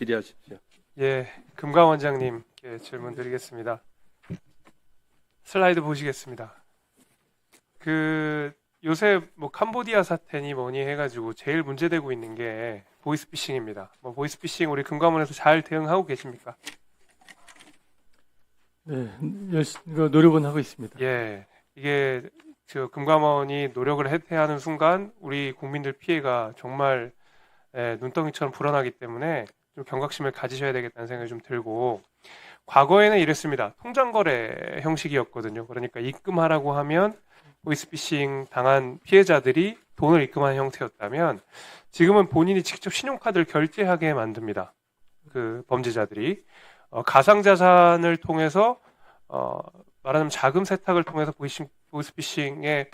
질의하십시오. 예, 금강 원장님께 질문 드리겠습니다. 슬라이드 보시겠습니다. 요새 뭐 캄보디아 사태니 뭐니 해가지고 제일 문제되고 있는 게 보이스피싱입니다. 뭐 보이스피싱 우리 금감원에서 잘 대응하고 계십니까? 네, 열심히 노력은 하고 있습니다. 예, 이게 저 금감원이 노력을 해야 하는 순간 우리 국민들 피해가 정말 눈덩이처럼 불어나기 때문에 좀 경각심을 가지셔야 되겠다는 생각이 좀 들고, 과거에는 이랬습니다. 통장거래 형식이었거든요. 그러니까 입금하라고 하면 보이스피싱 당한 피해자들이 돈을 입금하는 형태였다면, 지금은 본인이 직접 신용카드를 결제하게 만듭니다. 그 범죄자들이 가상자산을 통해서 말하자면 자금 세탁을 통해서 보이스피싱의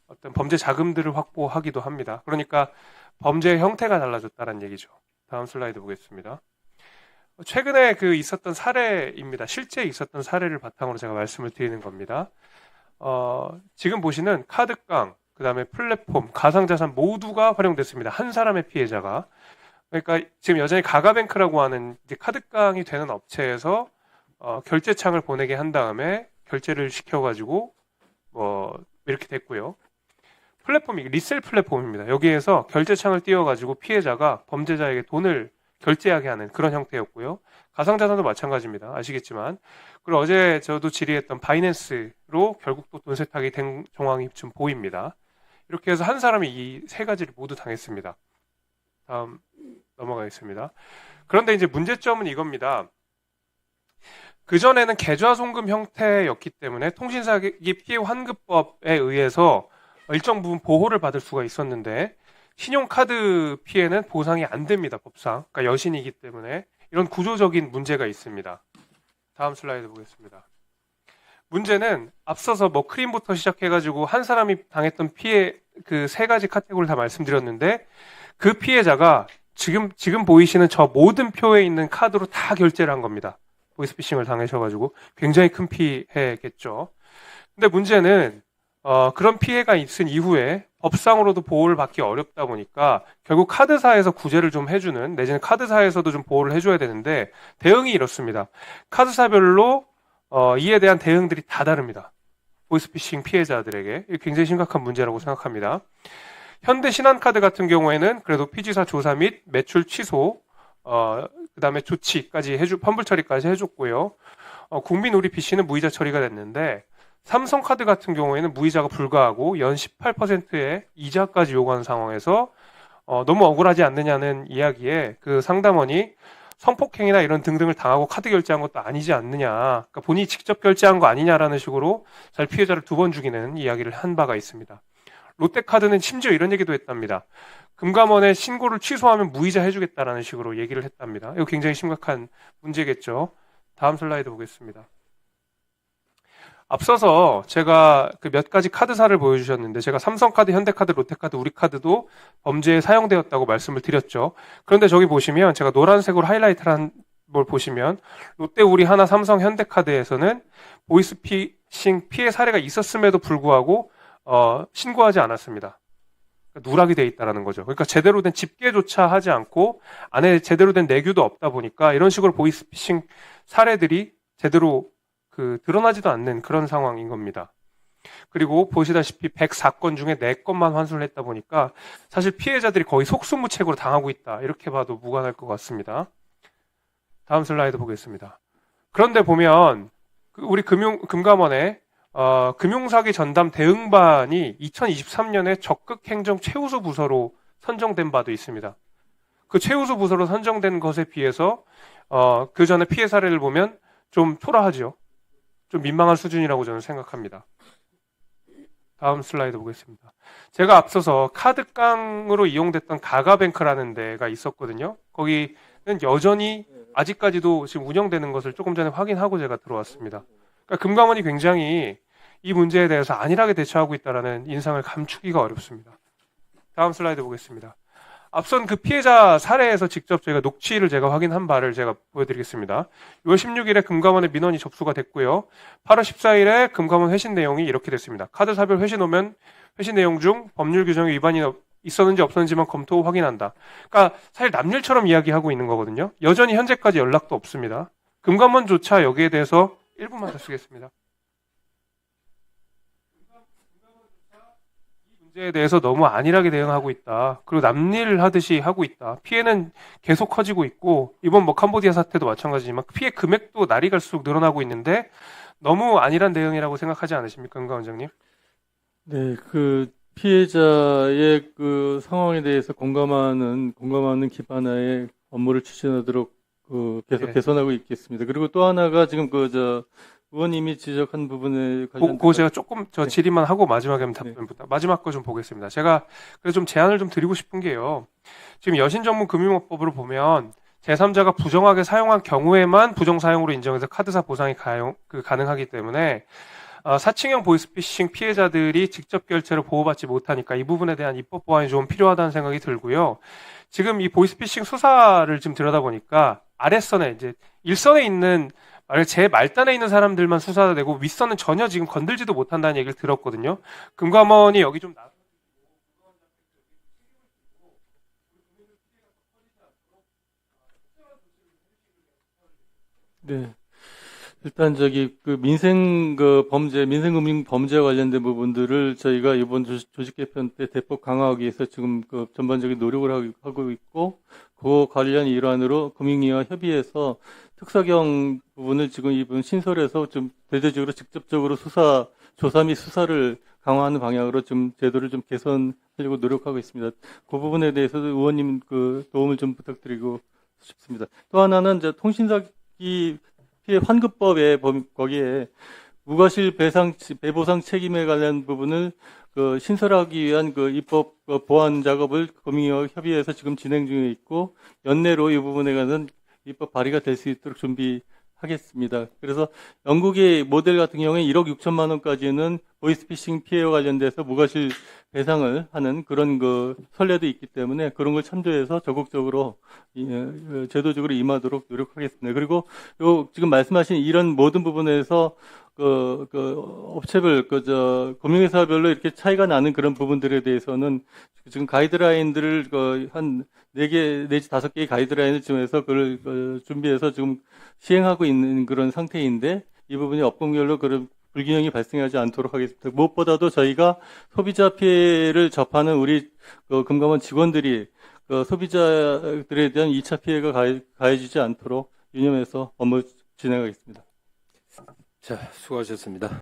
어떤 범죄 자금들을 확보하기도 합니다. 그러니까 범죄의 형태가 달라졌다는 얘기죠. 다음 슬라이드 보겠습니다. 최근에 있었던 사례입니다. 실제 있었던 사례를 바탕으로 제가 말씀을 드리는 겁니다. 지금 보시는 카드깡, 그 다음에 플랫폼, 가상자산 모두가 활용됐습니다. 한 사람의 피해자가. 그러니까 지금 여전히 가가뱅크라고 하는 이제 카드깡이 되는 업체에서 결제창을 보내게 한 다음에 결제를 시켜가지고 뭐 이렇게 됐고요. 플랫폼이 리셀 플랫폼입니다. 여기에서 결제창을 띄워가지고 피해자가 범죄자에게 돈을 결제하게 하는 그런 형태였고요. 가상자산도 마찬가지입니다. 아시겠지만. 그리고 어제 저도 질의했던 바이낸스로 결국 또 돈 세탁이 된 정황이 좀 보입니다. 이렇게 해서 한 사람이 이 세 가지를 모두 당했습니다. 다음 넘어가겠습니다. 그런데 이제 문제점은 이겁니다. 그전에는 계좌 송금 형태였기 때문에 통신사기 피해 환급법에 의해서 일정 부분 보호를 받을 수가 있었는데, 신용카드 피해는 보상이 안 됩니다. 법상. 그러니까 여신이기 때문에 이런 구조적인 문제가 있습니다. 다음 슬라이드 보겠습니다. 문제는 앞서서 뭐 크림부터 시작해가지고 한 사람이 당했던 피해 그 세 가지 카테고리를 다 말씀드렸는데, 그 피해자가 지금 보이시는 저 모든 표에 있는 카드로 다 결제를 한 겁니다. 보이스피싱을 당하셔가지고 굉장히 큰 피해겠죠. 근데 문제는 그런 피해가 있은 이후에 법상으로도 보호를 받기 어렵다 보니까 결국 카드사에서 구제를 좀 해주는, 내지는 카드사에서도 좀 보호를 해줘야 되는데, 대응이 이렇습니다. 카드사별로 이에 대한 대응들이 다 다릅니다. 보이스피싱 피해자들에게. 이게 굉장히 심각한 문제라고 생각합니다. 현대신한카드 같은 경우에는 그래도 피지사 조사 및 매출 취소, 그 다음에 조치까지 환불 처리까지 해줬고요. 국민우리PC는 무이자 처리가 됐는데, 삼성카드 같은 경우에는 무이자가 불가하고 연 18%의 이자까지 요구하는 상황에서 너무 억울하지 않느냐는 이야기에 그 상담원이 성폭행이나 이런 등등을 당하고 카드 결제한 것도 아니지 않느냐, 그러니까 본인이 직접 결제한 거 아니냐라는 식으로 잘 피해자를 2번 죽이는 이야기를 한 바가 있습니다. 롯데카드는 심지어 이런 얘기도 했답니다. 금감원에 신고를 취소하면 무이자 해주겠다라는 식으로 얘기를 했답니다. 이거 굉장히 심각한 문제겠죠. 다음 슬라이드 보겠습니다. 앞서서 제가 그 몇 가지 카드사를 보여주셨는데, 제가 삼성카드, 현대카드, 롯데카드, 우리카드도 범죄에 사용되었다고 말씀을 드렸죠. 그런데 저기 보시면 제가 노란색으로 하이라이트를 한 걸 보시면, 롯데, 우리, 하나, 삼성, 현대카드에서는 보이스피싱 피해 사례가 있었음에도 불구하고 신고하지 않았습니다. 그러니까 누락이 돼 있다는 거죠. 그러니까 제대로 된 집계조차 하지 않고 안에 제대로 된 내규도 없다 보니까 이런 식으로 보이스피싱 사례들이 제대로 드러나지도 않는 그런 상황인 겁니다. 그리고 보시다시피 104건 중에 4건만 환수를 했다 보니까 사실 피해자들이 거의 속수무책으로 당하고 있다, 이렇게 봐도 무관할 것 같습니다. 다음 슬라이드 보겠습니다. 그런데 보면 우리 금감원의 금융사기 전담 대응반이 2023년에 적극행정 최우수 부서로 선정된 바도 있습니다. 그 최우수 부서로 선정된 것에 비해서 그 전에 피해 사례를 보면 좀 초라하죠. 좀 민망한 수준이라고 저는 생각합니다. 다음 슬라이드 보겠습니다. 제가 앞서서 카드깡으로 이용됐던 가가뱅크라는 데가 있었거든요. 거기는 여전히 아직까지도 지금 운영되는 것을 조금 전에 확인하고 제가 들어왔습니다. 그러니까 금감원이 굉장히 이 문제에 대해서 안일하게 대처하고 있다는 인상을 감추기가 어렵습니다. 다음 슬라이드 보겠습니다. 앞선 그 피해자 사례에서 직접 저희가 녹취를 제가 확인한 바를 제가 보여드리겠습니다. 6월 16일에 금감원에 민원이 접수가 됐고요. 8월 14일에 금감원 회신 내용이 이렇게 됐습니다. 카드사별 회신 오면 회신 내용 중 법률 규정에 위반이 있었는지 없었는지만 검토 확인한다. 그러니까 사실 남일처럼 이야기하고 있는 거거든요. 여전히 현재까지 연락도 없습니다. 금감원조차 여기에 대해서 1분만 더 쓰겠습니다. 문제에 대해서 너무 안일하게 대응하고 있다. 그리고 남일 하듯이 하고 있다. 피해는 계속 커지고 있고 이번 뭐 캄보디아 사태도 마찬가지지만 피해 금액도 날이 갈수록 늘어나고 있는데 너무 안일한 대응이라고 생각하지 않으십니까, 금감 원장님? 네, 그 피해자의 그 상황에 대해서 공감하는 기반하에 업무를 추진하도록 계속 예. 개선하고 있겠습니다. 그리고 또 하나가 지금 의원님이 지적한 부분에 관련돼서 그거 제가 조금 저 네. 질의만 하고 마지막에 네. 답변부터 마지막 거 좀 보겠습니다. 제가 그래서 좀 제안을 좀 드리고 싶은 게요. 지금 여신전문금융업법으로 보면 제3자가 부정하게 사용한 경우에만 부정 사용으로 인정해서 카드사 보상이 가능하기 때문에 사칭형 보이스피싱 피해자들이 직접 결제를 보호받지 못하니까 이 부분에 대한 입법 보완이 좀 필요하다는 생각이 들고요. 지금 이 보이스피싱 수사를 지금 들여다보니까 아랫선에 이제 일선에 있는 제 말단에 있는 사람들만 수사되고 윗선은 전혀 지금 건들지도 못한다는 얘기를 들었거든요. 금감원이 여기 좀 네. 일단 그 민생금융 범죄와 관련된 부분들을 저희가 이번 조직 개편 때 대폭 강화하기 위해서 지금 그 전반적인 노력을 하고 있고, 그 관련 일환으로 금융위와 협의해서 특사경 부분을 지금 이번 신설해서 좀 대대적으로 직접적으로 조사 및 수사를 강화하는 방향으로 좀 제도를 좀 개선하려고 노력하고 있습니다. 그 부분에 대해서도 의원님 그 도움을 좀 부탁드리고 싶습니다. 또 하나는 이제 통신사기 피해 환급법에 거기에 무과실 배보상 책임에 관련 부분을 신설하기 위한 입법 보완 작업을 금융위와 협의해서 지금 진행 중에 있고, 연내로 이 부분에 관한 입법 발의가 될 수 있도록 준비하겠습니다. 그래서 영국의 모델 같은 경우에 1억 6천만 원까지는 보이스피싱 피해와 관련돼서 무과실 배상을 하는 그런 선례도 있기 때문에 그런 걸 참조해서 적극적으로 제도적으로 임하도록 노력하겠습니다. 그리고 지금 말씀하신 이런 모든 부분에서 업체별 금융회사별로 이렇게 차이가 나는 그런 부분들에 대해서는 지금 가이드라인들을 한 4개 내지 5개의 가이드라인을 지금해서 그걸 준비해서 지금 시행하고 있는 그런 상태인데, 이 부분이 업종별로 그런 불균형이 발생하지 않도록 하겠습니다. 무엇보다도 저희가 소비자 피해를 접하는 우리 금감원 직원들이 소비자들에 대한 2차 피해가 가해지지 않도록 유념해서 업무 진행하겠습니다. 자, 수고하셨습니다.